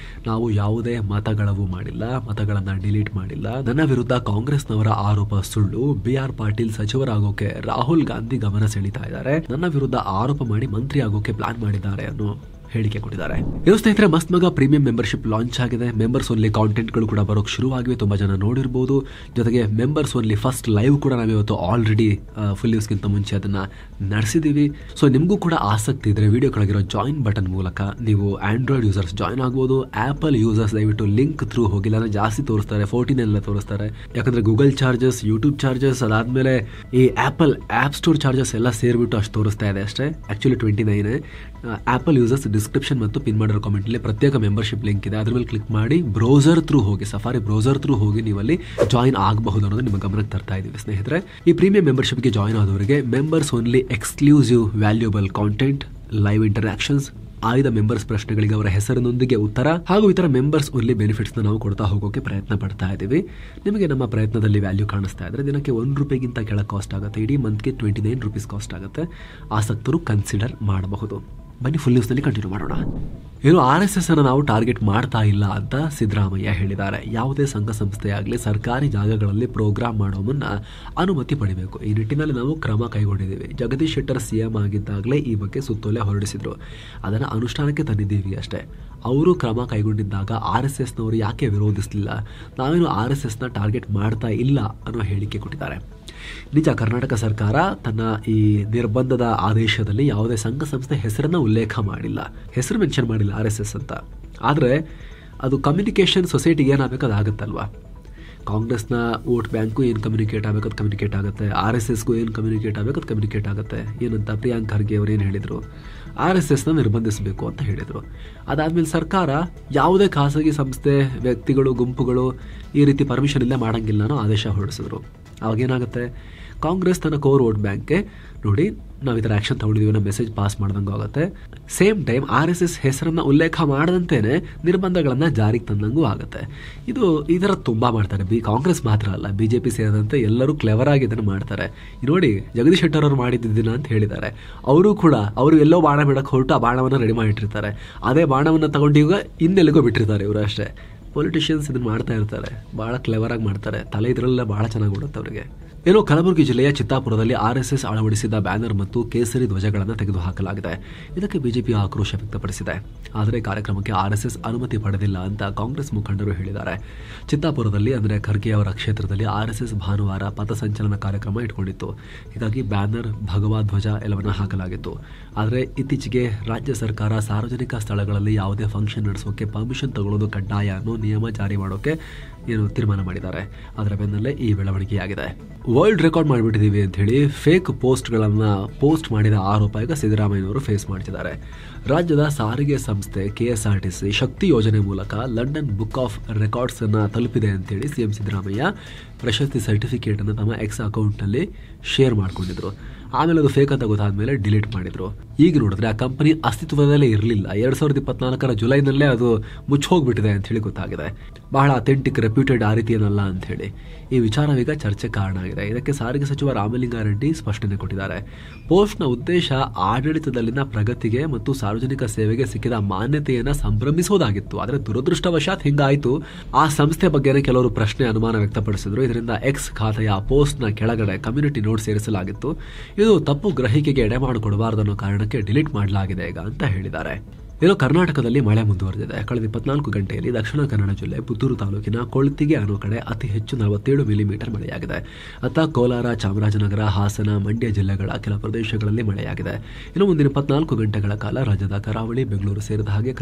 ನಾವು ಯಾವುದೇ ಮತಗಳವು ಮಾಡಿಲ್ಲ, ಮತಗಳನ್ನ ಡಿಲೀಟ್ ಮಾಡಿಲ್ಲ. ನನ್ನ ವಿರುದ್ಧ ಕಾಂಗ್ರೆಸ್ನವರ ಆರೋಪ ಸುಳ್ಳು. BR ಪಾಟೀಲ್ ಸಚಿವರಾಗೋಕೆ ರಾಹುಲ್ ಗಾಂಧಿ ಗಮನ ಸೆಳೀತಾ ಇದ್ದಾರೆ. ನನ್ನ ವಿರುದ್ಧ ಆರೋಪ ಮಾಡಿ ಮಂತ್ರಿ ಆಗೋಕೆ ಪ್ಲಾನ್ ಮಾಡಿದ್ದಾರೆ ಅನ್ನೋ ಹೇಳಿಕೆ ಕೊಟ್ಟಿದ್ದಾರೆ. ಇನ್ನು ಸ್ನೇಹಿತರೆ, ಮಸ್ತ್ ಮಗ ಪ್ರೀಮಿಯಂ ಮೆಂಬರ್ಶಿಪ್ ಲಾಂಚ್ ಆಗಿದೆ. ಮೆಂಬರ್ಸ್ ಓನ್ಲಿ ಕಾಂಟೆಂಟ್ಗಳು ಕೂಡ ಬರೋಕ್ ಶುರುವಾಗಿವೆ. ತುಂಬಾ ಜನ ನೋಡಿರ್ಬೋದು. ಜೊತೆಗೆ ಮೆಂಬರ್ಸ್ ಓನ್ಲಿ ಫಸ್ಟ್ ಲೈವ್ ಕೂಡ ನಾವಿವತ್ತು ಆಲ್ರೆಡಿ ಫುಲ್ ನ್ಯೂಸ್ಗಿಂತ ಮುಂಚೆ ಅದನ್ನ ನಡೆಸಿದೀವಿ. ಸೊ ನಿಮಗೂ ಕೂಡ ಆಸಕ್ತಿ ಇದ್ರೆ ವಿಡಿಯೋ ಕೆಳಗಿರೋ ಜಾಯಿನ್ ಬಟನ್ ಮೂಲಕ ನೀವು ಆಂಡ್ರಾಯ್ಡ್ ಯೂಸರ್ಸ್ ಜಾಯಿನ್ ಆಗ್ಬೋದು. ಆಪಲ್ ಯೂಸರ್ಸ್ ದಯವಿಟ್ಟು ಲಿಂಕ್ ಥ್ರೂ ಹೋಗಿಲ್ಲ ಅಂದ್ರೆ ಜಾಸ್ತಿ ತೋರಿಸ್ತಾರೆ, 14 ಎಲ್ಲ ತೋರಿಸ್ತಾರೆ. ಯಾಕಂದ್ರೆ ಗೂಗಲ್ ಚಾರ್ಜಸ್, ಯೂಟ್ಯೂಬ್ ಚಾರ್ಜಸ್, ಅದಾದ್ಮೇಲೆ ಈ ಆಪಲ್ ಆಪ್ ಸ್ಟೋರ್ ಚಾರ್ಜಸ್ ಎಲ್ಲ ಸೇರ್ಬಿಟ್ಟು ಅಷ್ಟು ತೋರಿಸ್ತಾ ಇದೆ ಅಷ್ಟೇ. ಆಕ್ಚುಲಿ 29. ಆಪಲ್ ಯೂಸರ್ಸ್ ಡಿಸ್ಕ್ರಿಪ್ಷನ್ ಮತ್ತು ಪಿನ್ ಮಾಡಿರೋ ಕಾಮೆಂಟ್ ಅಲ್ಲಿ ಪ್ರತ್ಯೇಕ ಮೆಂಬರ್ಶಿಪ್ ಲಿಂಕ್ ಇದೆ. ಅದ್ರ ಮೇಲೆ ಕ್ಲಿಕ್ ಮಾಡಿ ಬ್ರೌಸರ್ ಥ್ರೂ ಹೋಗಿ, ಸಫಾರಿ ಬ್ರೌಸರ್ ಥ್ರೂ ಹೋಗಿ ನೀವಲ್ಲಿ ಜಾಯಿನ್ ಆಗಬಹುದು ಅನ್ನೋದು ನಿಮ್ಮ ಗಮನಕ್ಕೆ ತರ್ತಾ ಇದ್ದೀವಿ ಸ್ನೇಹಿತರೆ. ಈ ಪ್ರೀಮಿಯಂ ಮೆಂಬರ್ಶಿಪ್ಗೆ ಜಾಯಿನ್ ಆದವರಿಗೆ members only exclusive valuable content, live interactions, ಆಯ್ದ ಮೆಂಬರ್ಸ್ ಪ್ರಶ್ನೆಗಳಿಗೆ ಅವರ ಹೆಸರಿನೊಂದಿಗೆ ಉತ್ತರ ಹಾಗೂ ಇತರ ಮೆಂಬರ್ಸ್ ಓನ್ಲಿ ಬೆನಿಫಿಟ್ಸ್ ನಾವು ಕೊಡ್ತಾ ಹೋಗೋಕೆ ಪ್ರಯತ್ನ ಪಡ್ತಾ ಇದ್ದೀವಿ. ನಿಮಗೆ ನಮ್ಮ ಪ್ರಯತ್ನದಲ್ಲಿ ವ್ಯಾಲ್ಯೂ ಕಾಣಿಸ್ತಾ ಇದ್ರೆ ದಿನಕ್ಕೆ ₹1 ಕೆಳಗೆ ಕಾಸ್ಟ್ ಆಗುತ್ತೆ. ಇಡೀ ಮಂತ್ಗೆ 29 ರೂಪೀಸ್ ಕಾಸ್ಟ್ ಆಗುತ್ತೆ. ಆಸಕ್ತರು ಕನ್ಸಿಡರ್ ಮಾಡಬಹುದು. ಬನ್ನಿ ಫುಲ್ ನ್ಯೂಸ್ನಲ್ಲಿ ಕಂಟಿನ್ಯೂ ಮಾಡೋಣ. ಏನು RSS ಅನ್ನು ನಾವು ಟಾರ್ಗೆಟ್ ಮಾಡ್ತಾ ಇಲ್ಲ ಅಂತ ಸಿದ್ದರಾಮಯ್ಯ ಹೇಳಿದ್ದಾರೆ. ಯಾವುದೇ ಸಂಘ ಸಂಸ್ಥೆಯಾಗಲಿ ಸರ್ಕಾರಿ ಜಾಗಗಳಲ್ಲಿ ಪ್ರೋಗ್ರಾಮ್ ಮಾಡೋ ಮುನ್ನ ಅನುಮತಿ ಪಡಿಬೇಕು. ಈ ನಿಟ್ಟಿನಲ್ಲಿ ನಾವು ಕ್ರಮ ಕೈಗೊಂಡಿದ್ದೀವಿ. ಜಗದೀಶ್ ಶೆಟ್ಟರ್ CM ಆಗಿದ್ದಾಗಲೇ ಈ ಬಗ್ಗೆ ಸುತ್ತೋಲೆ ಹೊರಡಿಸಿದ್ರು. ಅದನ್ನು ಅನುಷ್ಠಾನಕ್ಕೆ ತಂದಿದ್ದೀವಿ ಅಷ್ಟೇ. ಅವರು ಕ್ರಮ ಕೈಗೊಂಡಿದ್ದಾಗ RSSನವರು ಯಾಕೆ ವಿರೋಧಿಸಲಿಲ್ಲ? ನಾವೇನು RSSನ ಟಾರ್ಗೆಟ್ ಮಾಡ್ತಾ ಇಲ್ಲ ಅನ್ನೋ ಹೇಳಿಕೆ ಕೊಟ್ಟಿದ್ದಾರೆ. ನಿಜ, ಕರ್ನಾಟಕ ಸರ್ಕಾರ ತನ್ನ ಈ ನಿರ್ಬಂಧದ ಆದೇಶದಲ್ಲಿ ಯಾವುದೇ ಸಂಘ ಸಂಸ್ಥೆ ಹೆಸರನ್ನು ಉಲ್ಲೇಖ ಮಾಡಿಲ್ಲ, ಹೆಸರು ಮೆನ್ಷನ್ ಮಾಡಿಲ್ಲ RSS ಅಂತ. ಆದರೆ ಅದು ಕಮ್ಯುನಿಕೇಷನ್ ಸೊಸೈಟಿಗೆ ಏನಾಗಬೇಕು ಅದು ಆಗುತ್ತಲ್ವಾ. ಕಾಂಗ್ರೆಸ್ನ ವೋಟ್ ಬ್ಯಾಂಕು ಏನು ಕಮ್ಯುನಿಕೇಟ್ ಆಗಬೇಕು ಅದು ಕಮ್ಯುನಿಕೇಟ್ ಆಗುತ್ತೆ, RSSಗೂ ಏನು ಕಮ್ಯುನಿಕೇಟ್ ಆಗಬೇಕು ಅದು ಕಮ್ಯುನಿಕೇಟ್ ಆಗುತ್ತೆ. ಏನಂತ ಪ್ರಿಯಾಂಕ್ ಖರ್ಗೆ ಅವರು ಏನು ಹೇಳಿದರು? RSSನ ನಿರ್ಬಂಧಿಸಬೇಕು ಅಂತ ಹೇಳಿದರು. ಅದಾದಮೇಲೆ ಸರ್ಕಾರ ಯಾವುದೇ ಖಾಸಗಿ ಸಂಸ್ಥೆ, ವ್ಯಕ್ತಿಗಳು, ಗುಂಪುಗಳು ಈ ರೀತಿ ಪರ್ಮಿಷನ್ ಇಲ್ಲೇ ಮಾಡೋಂಗಿಲ್ಲ ಅನ್ನೋ ಆದೇಶ ಹೊರಡಿಸಿದ್ರು. ಅವಾಗೇನಾಗುತ್ತೆ, ಕಾಂಗ್ರೆಸ್ ತನ್ನ ಕೋರ್ ವೋಟ್ ಬ್ಯಾಂಕ್ಗೆ ನೋಡಿ ನಾವು ಈ ಥರ ಆ್ಯಕ್ಷನ್ ತೊಗೊಂಡಿದ್ದೀವಿ ಅನ್ನೋ ಮೆಸೇಜ್ ಪಾಸ್ ಮಾಡ್ದಂಗೂ ಆಗುತ್ತೆ. ಸೇಮ್ ಟೈಮ್ RSS ಹೆಸರನ್ನು ಉಲ್ಲೇಖ ಮಾಡದಂತೆಯೇ ನಿರ್ಬಂಧಗಳನ್ನು ಜಾರಿಗೆ ತಂದಂಗೂ ಆಗುತ್ತೆ. ಈ ಥರ ತುಂಬ ಮಾಡ್ತಾರೆ. ಕಾಂಗ್ರೆಸ್ ಮಾತ್ರ ಅಲ್ಲ, BJP ಸೇರಿದಂತೆ ಎಲ್ಲರೂ ಕ್ಲೆವರ್ ಆಗಿ ಇದನ್ನು ಮಾಡ್ತಾರೆ. ನೋಡಿ, ಜಗದೀಶ್ ಶೆಟ್ಟರ್ ಅವರು ಮಾಡಿದ್ದಿನ ಅಂತ ಹೇಳಿದ್ದಾರೆ. ಅವರು ಎಲ್ಲೋ ಬಾಣ ಬಿಡಕ್ಕೆ ಹೊರಟು ಆ ಬಾಣವನ್ನು ರೆಡಿ ಮಾಡಿಟ್ಟಿರ್ತಾರೆ. ಅದೇ ಬಾಣವನ್ನು ತಗೊಂಡು ಈಗ ಇನ್ನೆಲ್ಲಿಗೋ ಬಿಟ್ಟಿರ್ತಾರೆ ಇವರು ಅಷ್ಟೇ. ಪೊಲಿಟಿಷಿಯನ್ಸ್ ಇದನ್ನು ಮಾಡ್ತಾ ಇರ್ತಾರೆ, ಭಾಳ ಕ್ಲೆವರಾಗಿ ಮಾಡ್ತಾರೆ. ತಲೆ ಇದರಲ್ಲ ಭಾಳ ಚೆನ್ನಾಗಿ ಬಿಡುತ್ತೆ ಅವರಿಗೆ. ಏನೋ ಕಲಬುರಗಿ ಜಿಲ್ಲೆಯ ಚಿತ್ತಾಪುರದಲ್ಲಿ RSS ಅಳವಡಿಸಿದ ಬ್ಯಾನರ್ ಮತ್ತು ಕೇಸರಿ ಧ್ವಜಗಳನ್ನು ತೆಗೆದುಹಾಕಲಾಗಿದೆ. ಇದಕ್ಕೆ ಬಿಜೆಪಿ ಆಕ್ರೋಶ ವ್ಯಕ್ತಪಡಿಸಿದೆ. ಆದರೆ ಕಾರ್ಯಕ್ರಮಕ್ಕೆ RSS ಅನುಮತಿ ಪಡೆದಿಲ್ಲ ಅಂತ ಕಾಂಗ್ರೆಸ್ ಮುಖಂಡರು ಹೇಳಿದ್ದಾರೆ. ಚಿತ್ತಾಪುರದಲ್ಲಿ ಅಂದರೆ ಖರ್ಗೆ ಅವರ ಕ್ಷೇತ್ರದಲ್ಲಿ RSS ಭಾನುವಾರ ಪಥಸಂಚಲನ ಕಾರ್ಯಕ್ರಮ ಇಟ್ಕೊಂಡಿತ್ತು. ಹೀಗಾಗಿ ಬ್ಯಾನರ್, ಭಗವಾ ಧ್ವಜ ಎಲ್ಲವನ್ನ ಹಾಕಲಾಗಿತ್ತು. ಆದರೆ ಇತ್ತೀಚೆಗೆ ರಾಜ್ಯ ಸರ್ಕಾರ ಸಾರ್ವಜನಿಕ ಸ್ಥಳಗಳಲ್ಲಿ ಯಾವುದೇ ಫಂಕ್ಷನ್ ನಡೆಸೋಕೆ ಪರ್ಮಿಷನ್ ತಗೊಳ್ಳೋದು ಕಡ್ಡಾಯ ಅನ್ನೋ ನಿಯಮ ಜಾರಿ ಮಾಡೋಕೆ ತೀರ್ಮಾನ ಮಾಡಿದ್ದಾರೆ. ಅದರ ಬೆನ್ನಲ್ಲೇ ಈ ಬೆಳವಣಿಗೆಯಾಗಿದೆ. ವರ್ಲ್ಡ್ ರೆಕಾರ್ಡ್ ಮಾಡಿಬಿಟ್ಟಿದ್ದೀವಿ ಅಂತ ಹೇಳಿ ಫೇಕ್ ಪೋಸ್ಟ್ಗಳನ್ನು ಪೋಸ್ಟ್ ಮಾಡಿದ ಆರೋಪ ಈಗ ಸಿದ್ದರಾಮಯ್ಯನವರು ಫೇಸ್ ಮಾಡ್ತಿದ್ದಾರೆ. ರಾಜ್ಯದ ಸಾರಿಗೆ ಸಂಸ್ಥೆ KSRTC ಶಕ್ತಿ ಯೋಜನೆ ಮೂಲಕ ಲಂಡನ್ ಬುಕ್ ಆಫ್ ರೆಕಾರ್ಡ್ಸ್ ಅನ್ನು ತಲುಪಿದೆ ಅಂತೇಳಿ CM ಸಿದ್ದರಾಮಯ್ಯ ಪ್ರಶಸ್ತಿ ಸರ್ಟಿಫಿಕೇಟನ್ನು ತಮ್ಮ ಎಕ್ಸ್ ಅಕೌಂಟ್ನಲ್ಲಿ ಶೇರ್ ಮಾಡ್ಕೊಂಡಿದ್ರು. ಆಮೇಲೆ ಅದು ಫೇಕ್ ಅಂತ ಗೊತ್ತಾದ್ಮೇಲೆ ಡಿಲೀಟ್ ಮಾಡಿದ್ರು. ಈಗ ನೋಡಿದ್ರೆ ಆ ಕಂಪನಿ ಅಸ್ತಿತ್ವದಲ್ಲೇ ಇರಲಿಲ್ಲ. 2024 ಜುಲೈನಲ್ಲೇ ಅದು ಮುಚ್ಚೋಗ್ಬಿಟ್ಟಿದೆ ಅಂತ ಹೇಳಿ ಗೊತ್ತಾಗಿದೆ. ಬಹಳ ಅಥೆಂಟಿಕ್, ರೆಪ್ಯೂಟೆಡ್ ಆ ರೀತಿ ಏನಲ್ಲ ಅಂತ ಹೇಳಿ ಈ ವಿಚಾರವೀಗ ಚರ್ಚೆ ಕಾರಣ ಆಗಿದೆ. ಇದಕ್ಕೆ ಸಾರಿಗೆ ಸಚಿವ ರಾಮಲಿಂಗಾರೆಡ್ಡಿ ಸ್ಪಷ್ಟನೆ ಕೊಟ್ಟಿದ್ದಾರೆ. ಪೋಸ್ಟ್ನ ಉದ್ದೇಶ ಆಡಳಿತದಲ್ಲಿನ ಪ್ರಗತಿಗೆ ಮತ್ತು ಸಾರ್ವಜನಿಕ ಸೇವೆಗೆ ಸಿಕ್ಕಿದ ಮಾನ್ಯತೆಯನ್ನು ಸಂಭ್ರಮಿಸುವುದಾಗಿತ್ತು. ಆದರೆ ದುರದೃಷ್ಟವಶಾತ್ ಹಿಂಗಾಯಿತು. ಆ ಸಂಸ್ಥೆ ಬಗ್ಗೆ ಕೆಲವರು ಪ್ರಶ್ನೆ, ಅನುಮಾನ ವ್ಯಕ್ತಪಡಿಸಿದ್ರು. ಇದರಿಂದ ಎಕ್ಸ್ ಖಾತೆಯ ಪೋಸ್ಟ್ನ ಕೆಳಗಡೆ ಕಮ್ಯುನಿಟಿ ನೋಟ್ ಸೇರಿಸಲಾಗಿತ್ತು. ಇದು ತಪ್ಪು ಗ್ರಹಿಕೆಗೆ ಎಡೆ ಮಾಡಿಕೊಡಬಾರದು ಅನ್ನೋ ಕಾರಣಕ್ಕೆ ಡಿಲೀಟ್ ಮಾಡಲಾಗಿದೆ ಈಗ ಅಂತ ಹೇಳಿದ್ದಾರೆ. ಇನ್ನು ಕರ್ನಾಟಕದಲ್ಲಿ ಮಳೆ ಮುಂದುವರೆದಿದೆ. ಕಳೆದ 24 ಗಂಟೆಯಲ್ಲಿ ದಕ್ಷಿಣ ಕನ್ನಡ ಜಿಲ್ಲೆ ಪುತ್ತೂರು ತಾಲೂಕಿನ ಕೊಳ್ತಿಗೆ ಅನ್ನೋ ಕಡೆ ಅತಿ ಹೆಚ್ಚು 47 ಮಿಲಿಮೀಟರ್ ಮಳೆಯಾಗಿದೆ. ಅತ್ತ ಕೋಲಾರ, ಚಾಮರಾಜನಗರ, ಹಾಸನ, ಮಂಡ್ಯ ಜಿಲ್ಲೆಗಳ ಕೆಲ ಪ್ರದೇಶಗಳಲ್ಲಿ ಮಳೆಯಾಗಿದೆ. ಇನ್ನು ಮುಂದಿನ 24 ಗಂಟೆಗಳ ಕಾಲ ರಾಜ್ಯದ ಕರಾವಳಿ, ಬೆಂಗಳೂರು ಸೇರಿದ ಹಾಗೆ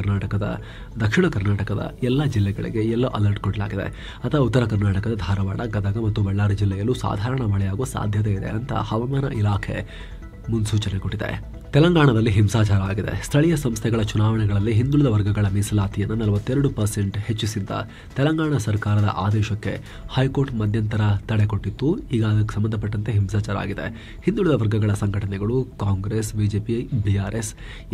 ದಕ್ಷಿಣ ಕರ್ನಾಟಕದ ಎಲ್ಲ ಜಿಲ್ಲೆಗಳಿಗೆ ಯೆಲ್ಲೋ ಅಲರ್ಟ್ ಕೊಡಲಾಗಿದೆ. ಅಥವಾ ಉತ್ತರ ಕರ್ನಾಟಕದ ಧಾರವಾಡ, ಗದಗ ಮತ್ತು ಬಳ್ಳಾರಿ ಜಿಲ್ಲೆಯಲ್ಲೂ ಸಾಧಾರಣ ಮಳೆಯಾಗುವ ಸಾಧ್ಯತೆ ಇದೆ ಅಂತ ಹವಾಮಾನ ಇಲಾಖೆ ಮುನ್ಸೂಚನೆ ಕೊಟ್ಟಿದೆ. ತೆಲಂಗಾಣದಲ್ಲಿ ಹಿಂಸಾಚಾರ ಆಗಿದೆ. ಸ್ಥಳೀಯ ಸಂಸ್ಥೆಗಳ ಚುನಾವಣೆಗಳಲ್ಲಿ ಹಿಂದುಳಿದ ವರ್ಗಗಳ ಮೀಸಲಾತಿಯನ್ನು 42% ಹೆಚ್ಚಿಸಿದ್ದ ತೆಲಂಗಾಣ ಸರ್ಕಾರದ ಆದೇಶಕ್ಕೆ ಹೈಕೋರ್ಟ್ ಮಧ್ಯಂತರ ತಡೆ ಕೊಟ್ಟಿತ್ತು. ಈಗ ಅದಕ್ಕೆ ಸಂಬಂಧಪಟ್ಟಂತೆ ಹಿಂಸಾಚಾರ ಆಗಿದೆ. ಹಿಂದುಳಿದ ವರ್ಗಗಳ ಸಂಘಟನೆಗಳು, ಕಾಂಗ್ರೆಸ್, BJP, BRS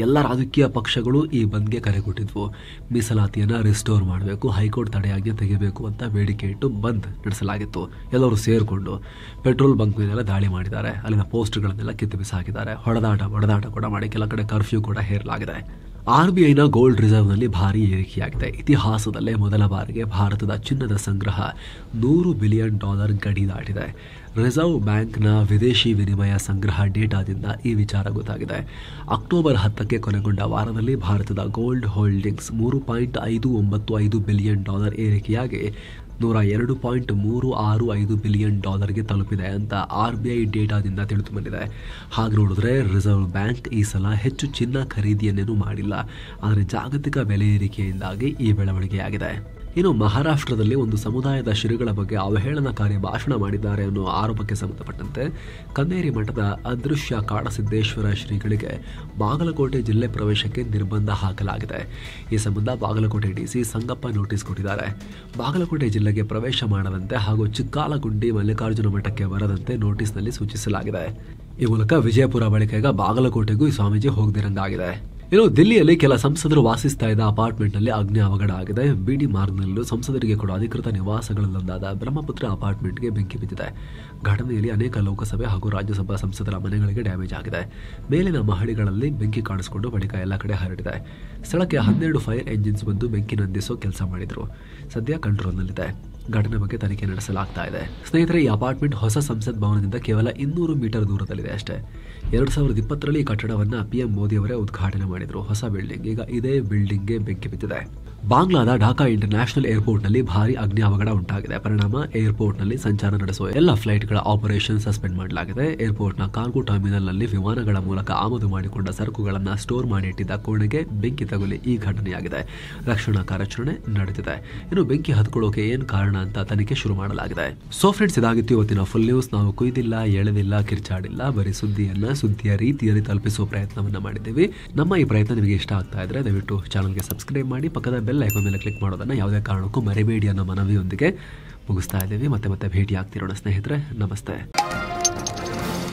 ಎಲ್ಲ ರಾಜಕೀಯ ಪಕ್ಷಗಳು ಈ ಬಂದ್ಗೆ ಕರೆ ಕೊಟ್ಟಿದ್ವು. ಮೀಸಲಾತಿಯನ್ನು ರಿಸ್ಟೋರ್ ಮಾಡಬೇಕು, ಹೈಕೋರ್ಟ್ ತಡೆಯಾಜ್ಞೆ ತೆಗೆಯಬೇಕು ಅಂತ ಬೇಡಿಕೆ ಇಟ್ಟು ಬಂದ್ ನಡೆಸಲಾಗಿತ್ತು. ಎಲ್ಲರೂ ಸೇರಿಕೊಂಡು ಪೆಟ್ರೋಲ್ ಬಂಕ್ ಮೇಲೆಲ್ಲ ದಾಳಿ ಮಾಡಿದ್ದಾರೆ. ಅಲ್ಲಿನ ಪೋಸ್ಟ್ಗಳನ್ನೆಲ್ಲ ಕಿತ್ತು ಬಿಸಾಕಿದ್ದಾರೆ. ಹೊಡೆದಾಟ ಕೂಡ ಮಾಡಿ ಕೆಲ ಕಡೆ ಕರ್ಫ್ಯೂ ಕೂಡ ಹೇರಲಾಗಿದೆ. RBIನ ಗೋಲ್ಡ್ ರಿಸರ್ವ್ನಲ್ಲಿ ಭಾರಿ ಏರಿಕೆಯಾಗಿದೆ. ಇತಿಹಾಸದಲ್ಲೇ ಮೊದಲ ಬಾರಿಗೆ ಭಾರತದ ಚಿನ್ನದ ಸಂಗ್ರಹ $100 ಬಿಲಿಯನ್ ಗಡಿ ದಾಟಿದೆ. ರಿಸರ್ವ್ ಬ್ಯಾಂಕ್ನ ವಿದೇಶಿ ವಿನಿಮಯ ಸಂಗ್ರಹ ಡೇಟಾದಿಂದ ಈ ವಿಚಾರ ಗೊತ್ತಾಗಿದೆ. ಅಕ್ಟೋಬರ್ 10ಕ್ಕೆ ಕೊನೆಗೊಂಡ ವಾರದಲ್ಲಿ ಭಾರತದ ಗೋಲ್ಡ್ ಹೋಲ್ಡಿಂಗ್ಸ್ $3.595 ಬಿಲಿಯನ್ ಏರಿಕೆಯಾಗಿ $102.365 ಬಿಲಿಯನ್ ತಲುಪಿದೆ ಅಂತ RBI ಡೇಟಾದಿಂದ ತಿಳಿದು ಬಂದಿದೆ. ಹಾಗೆ ನೋಡಿದ್ರೆ ರಿಸರ್ವ್ ಬ್ಯಾಂಕ್ ಈ ಸಲ ಹೆಚ್ಚು ಚಿನ್ನ ಖರೀದಿಯನ್ನೇನೂ ಮಾಡಿಲ್ಲ. ಆದರೆ ಜಾಗತಿಕ ಬೆಲೆ ಏರಿಕೆಯಿಂದಾಗಿ ಈ ಬೆಳವಣಿಗೆಯಾಗಿದೆ. ಇನ್ನು ಮಹಾರಾಷ್ಟ್ರದಲ್ಲಿ ಒಂದು ಸಮುದಾಯದ ಶ್ರೀಗಳ ಬಗ್ಗೆ ಅವಹೇಳನಕಾರಿ ಭಾಷಣ ಮಾಡಿದ್ದಾರೆ ಅನ್ನೋ ಆರೋಪಕ್ಕೆ ಸಂಬಂಧಪಟ್ಟಂತೆ ಕನ್ನೇರಿ ಮಠದ ಅದೃಶ್ಯ ಕಾಡಸಿದ್ದೇಶ್ವರ ಶ್ರೀಗಳಿಗೆ ಬಾಗಲಕೋಟೆ ಜಿಲ್ಲೆ ಪ್ರವೇಶಕ್ಕೆ ನಿರ್ಬಂಧ ಹಾಕಲಾಗಿದೆ. ಈ ಸಂಬಂಧ ಬಾಗಲಕೋಟೆ DC ಸಂಗಪ್ಪ ನೋಟಿಸ್ ಕೊಟ್ಟಿದ್ದಾರೆ. ಬಾಗಲಕೋಟೆ ಜಿಲ್ಲೆಗೆ ಪ್ರವೇಶ ಮಾಡದಂತೆ ಹಾಗೂ ಚಿಕ್ಕಾಲಗುಂಡಿ ಮಲ್ಲಿಕಾರ್ಜುನ ಮಠಕ್ಕೆ ಬರದಂತೆ ನೋಟಿಸ್ನಲ್ಲಿ ಸೂಚಿಸಲಾಗಿದೆ. ಈ ಮೂಲಕ ವಿಜಯಪುರ ಬಳಿಕ ಈಗ ಬಾಗಲಕೋಟೆಗೂ ಈ ಸ್ವಾಮೀಜಿ ಹೋಗದಿರಂಗಾಗಿದೆ. ಇನ್ನು ದಿಲ್ಲಿಯಲ್ಲಿ ಕೆಲ ಸಂಸದರು ವಾಸಿಸ್ತಾ ಇದ್ದ ಅಪಾರ್ಟ್ಮೆಂಟ್ನಲ್ಲಿ ಅಗ್ನಿ ಅವಘಡ ಆಗಿದೆ. ಬಿಡಿ ಮಾರ್ಗ್ನಲ್ಲೂ ಸಂಸದರಿಗೆ ಕೂಡ ಅಧಿಕೃತ ನಿವಾಸಗಳಲ್ಲೊಂದಾದ ಬ್ರಹ್ಮಪುತ್ರ ಅಪಾರ್ಟ್ಮೆಂಟ್ಗೆ ಬೆಂಕಿ ಬಿದ್ದಿದೆ. ಘಟನೆಯಲ್ಲಿ ಅನೇಕ ಲೋಕಸಭೆ ಹಾಗೂ ರಾಜ್ಯಸಭಾ ಸಂಸದರ ಮನೆಗಳಿಗೆ ಡ್ಯಾಮೇಜ್ ಆಗಿದೆ. ಮೇಲಿನ ಮಹಡಿಗಳಲ್ಲಿ ಬೆಂಕಿ ಕಾಣಿಸಿಕೊಂಡು ಬಳಿಕ ಎಲ್ಲ ಕಡೆ ಹರಡಿದೆ. ಸ್ಥಳಕ್ಕೆ 12 ಫೈರ್ ಎಂಜಿನ್ಸ್ ಬಂದು ಬೆಂಕಿ ನಂದಿಸೋ ಕೆಲಸ ಮಾಡಿದ್ರು. ಸದ್ಯ ಕಂಟ್ರೋಲ್ನಲ್ಲಿದೆ. ಘಟನೆ ಬಗ್ಗೆ ತನಿಖೆ ನಡೆಸಲಾಗ್ತಾ ಇದೆ. ಸ್ನೇಹಿತರೆ, ಈ ಅಪಾರ್ಟ್ಮೆಂಟ್ ಹೊಸ ಸಂಸತ್ ಭವನದಿಂದ ಕೇವಲ 200 ಮೀಟರ್ ದೂರದಲ್ಲಿದೆ ಅಷ್ಟೇ. 2020ರಲ್ಲಿ ಈ ಕಟ್ಟಡವನ್ನ PM ಮೋದಿ ಅವರೇ ಉದ್ಘಾಟನೆ ಮಾಡಿದ್ರು. ಹೊಸ ಬಿಲ್ಡಿಂಗ್. ಈಗ ಇದೇ ಬಿಲ್ಡಿಂಗ್ಗೆ ಬೆಂಕಿ ಬಿದ್ದಿದೆ. ಬಾಂಗ್ಲಾದ ಢಾಕಾ ಇಂಟರ್ನ್ಯಾಷನಲ್ ಏರ್ಪೋರ್ಟ್ನಲ್ಲಿ ಭಾರಿ ಅಗ್ನಿ ಅವಘಡ ಉಂಟಾಗಿದೆ. ಪರಿಣಾಮ ಏರ್ಪೋರ್ಟ್ನಲ್ಲಿ ಸಂಚಾರ ನಡೆಸುವ ಎಲ್ಲ ಫ್ಲೈಟ್ಗಳ ಆಪರೇಷನ್ ಸಸ್ಪೆಂಡ್ ಮಾಡಲಾಗಿದೆ. ಏರ್ಪೋರ್ಟ್ನ ಕಾರ್ಗೋ ಟರ್ಮಿನಲ್ನಲ್ಲಿ ವಿಮಾನಗಳ ಮೂಲಕ ಆಮದು ಮಾಡಿಕೊಂಡ ಸರಕುಗಳನ್ನು ಸ್ಟೋರ್ ಮಾಡಿ ಇಟ್ಟಿದ್ದ ಕೋಣೆಗೆ ಬೆಂಕಿ ತಗುಲಿ ಈ ಘಟನೆಯಾಗಿದೆ. ರಕ್ಷಣಾ ಕಾರ್ಯಾಚರಣೆ ನಡೆದಿದೆ. ಇನ್ನು ಬೆಂಕಿ ಹತ್ಕೊಳ್ಳೋಕೆ ಏನ್ ಕಾರಣ ಅಂತ ತನಿಖೆ ಶುರು ಮಾಡಲಾಗಿದೆ. ಸೊ ಫ್ರೆಂಡ್ಸ್, ಇದಾಗಿತ್ತು ಇವತ್ತಿನ ಫುಲ್ ನ್ಯೂಸ್. ನಾವು ಕುಯ್ದಿಲ್ಲ, ಎಳೆದಿಲ್ಲ, ಕಿರ್ಚಾಡಿಲ್ಲ, ಬರೀ ಸುದ್ದಿಯ ರೀತಿಯಲ್ಲಿ ತಲುಪಿಸುವ ಪ್ರಯತ್ನವನ್ನ ಮಾಡಿದ್ದೀವಿ. ನಮ್ಮ ಈ ಪ್ರಯತ್ನ ನಿಮಗೆ ಇಷ್ಟ ಆಗ್ತಾ ಇದ್ರೆ ದಯವಿಟ್ಟು ಚಾನಲ್ಗೆ ಸಬ್ಸ್ಕ್ರೈಬ್ ಮಾಡಿ, ಪಕ್ಕದ ಬೆಲ್ ಐಕಾನ್ ಮೇಲೆ ಕ್ಲಿಕ್ ಮಾಡೋದನ್ನ ಯಾವುದೇ ಕಾರಣಕ್ಕೂ ಮರಿಬೇಡಿ ಅನ್ನೋ ಮನವಿಯೊಂದಿಗೆ ಮುಗಿಸ್ತಾ ಇದ್ದೀವಿ. ಮತ್ತೆ ಭೇಟಿ ಆಗ್ತಿರೋಣ ಸ್ನೇಹಿತರೆ. ನಮಸ್ತೆ.